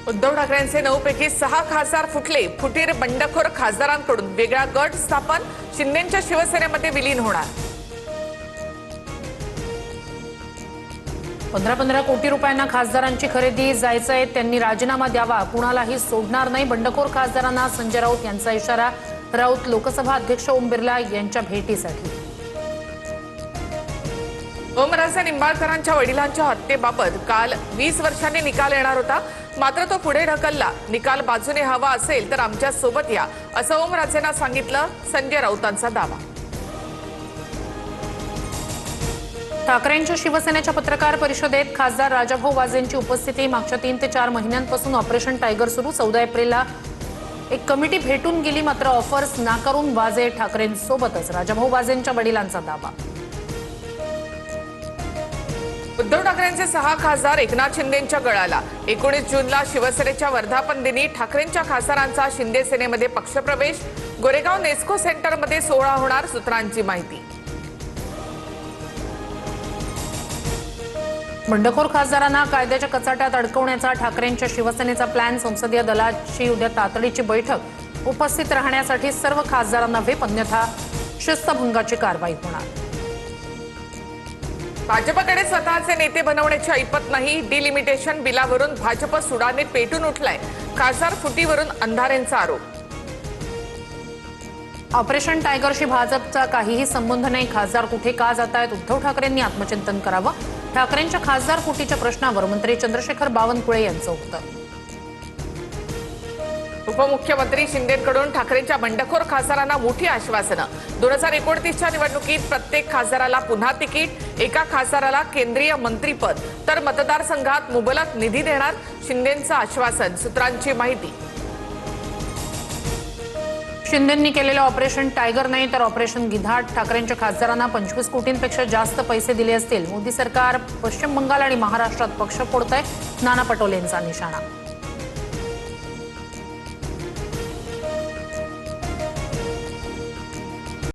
उद्धव ठाकरेंचे 9 पैकी 6 खासदार फुटले. फुटीर बंडखोर खासदारांकडून वेगळा गट स्थापन. शिंदेंच्या शिवसेनेमध्ये विलीन होणार. 15 कोटी रुपयांना खासदारांची खरेदी. जायचंय त्यांनी राजीनामा द्यावा. कुणालाही सोडणार नाही. बंडखोर खासदारांना संजय राऊत यांचा इशारा. राऊत लोकसभा अध्यक्ष ओम बिर्ला यांच्या भेटीसाठी. ओमराजे निंबाळकरांच्या वडिलांच्या हत्येबाबत काल 20 वर्षांनी निकाल येणार होता. मात्र तो पुढे ढकलला. निकाल बाजूने हवा असेल तर आमच्या सोबत या, असं ओमराजेंना सांगितलं. संजय राऊतांचा दावा. ठाकरेंच्या शिवसेनेच्या पत्रकार परिषदेत खासदार राजाभाऊ वाजेंची उपस्थिती. मागच्या 3 ते 4 महिन्यांपासून ऑपरेशन टायगर सुरू. 14 एप्रिलला एक कमिटी भेटून गेली. मात्र ऑफर्स नाकारून वाजे ठाकरेंसोबतच. राजाभाऊ वाजेंच्या वडिलांचा दावा. उद्धव ठाकरेंचे 6 खासदार एकनाथ शिंदेंच्या गळाला. 19 जूनला शिवसेनेच्या वर्धापन दिनी ठाकरेंच्या खासदारांचा शिंदे सेनेमध्ये पक्षप्रवेश. गोरेगाव नेस्को सेंटरमध्ये सोहळा होणार. सूत्रांची माहिती. बंडखोर खासदारांना कायद्याच्या कचाट्यात अडकवण्याचा ठाकरेंच्या शिवसेनेचा प्लॅन. संसदीय दलाची उद्या तातडीची बैठक. उपस्थित राहण्यासाठी सर्व खासदारांना व्हीप, अन्यथा शिस्तभंगाची कारवाई होणार. भाजपकडे स्वतःचे नेते बनवण्याची ऐपत नाही. डिलिमिटेशन बिलावरून भाजप सुडाने पेटून उठलाय. खासदार फुटीवरून अंधारेंचा आरोप. ऑपरेशन टायगरशी भाजपचा काहीही संबंध नाही. खासदार कुठे का जात आहेत? उद्धव ठाकरेंनी आत्मचिंतन करावं. ठाकरेंच्या खासदार फुटीच्या प्रश्नावर मंत्री चंद्रशेखर बावनकुळे यांचं उत्तर. उपमुख्यमंत्री शिंदेंकडून ठाकरेंच्या बंडखोर खासदारांना मोठी आश्वासनं. 2029च्या निवडणुकीत प्रत्येक खासदाराला पुन्हा तिकीट. एका खासदाराला केंद्रीय मंत्रीपद तर मतदारसंघात मुबलक निधी देणार. शिंदेंचं आश्वासन. सूत्रांची माहिती. शिंदेंनी केलेलं ऑपरेशन टायगर नाही तर ऑपरेशन गिधाड. ठाकरेंच्या खासदारांना 25 कोटींपेक्षा जास्त पैसे दिले असतील. मोदी सरकार पश्चिम बंगाल आणि महाराष्ट्रात पक्ष फोडतंय. नाना पटोलेंचा निशाणा.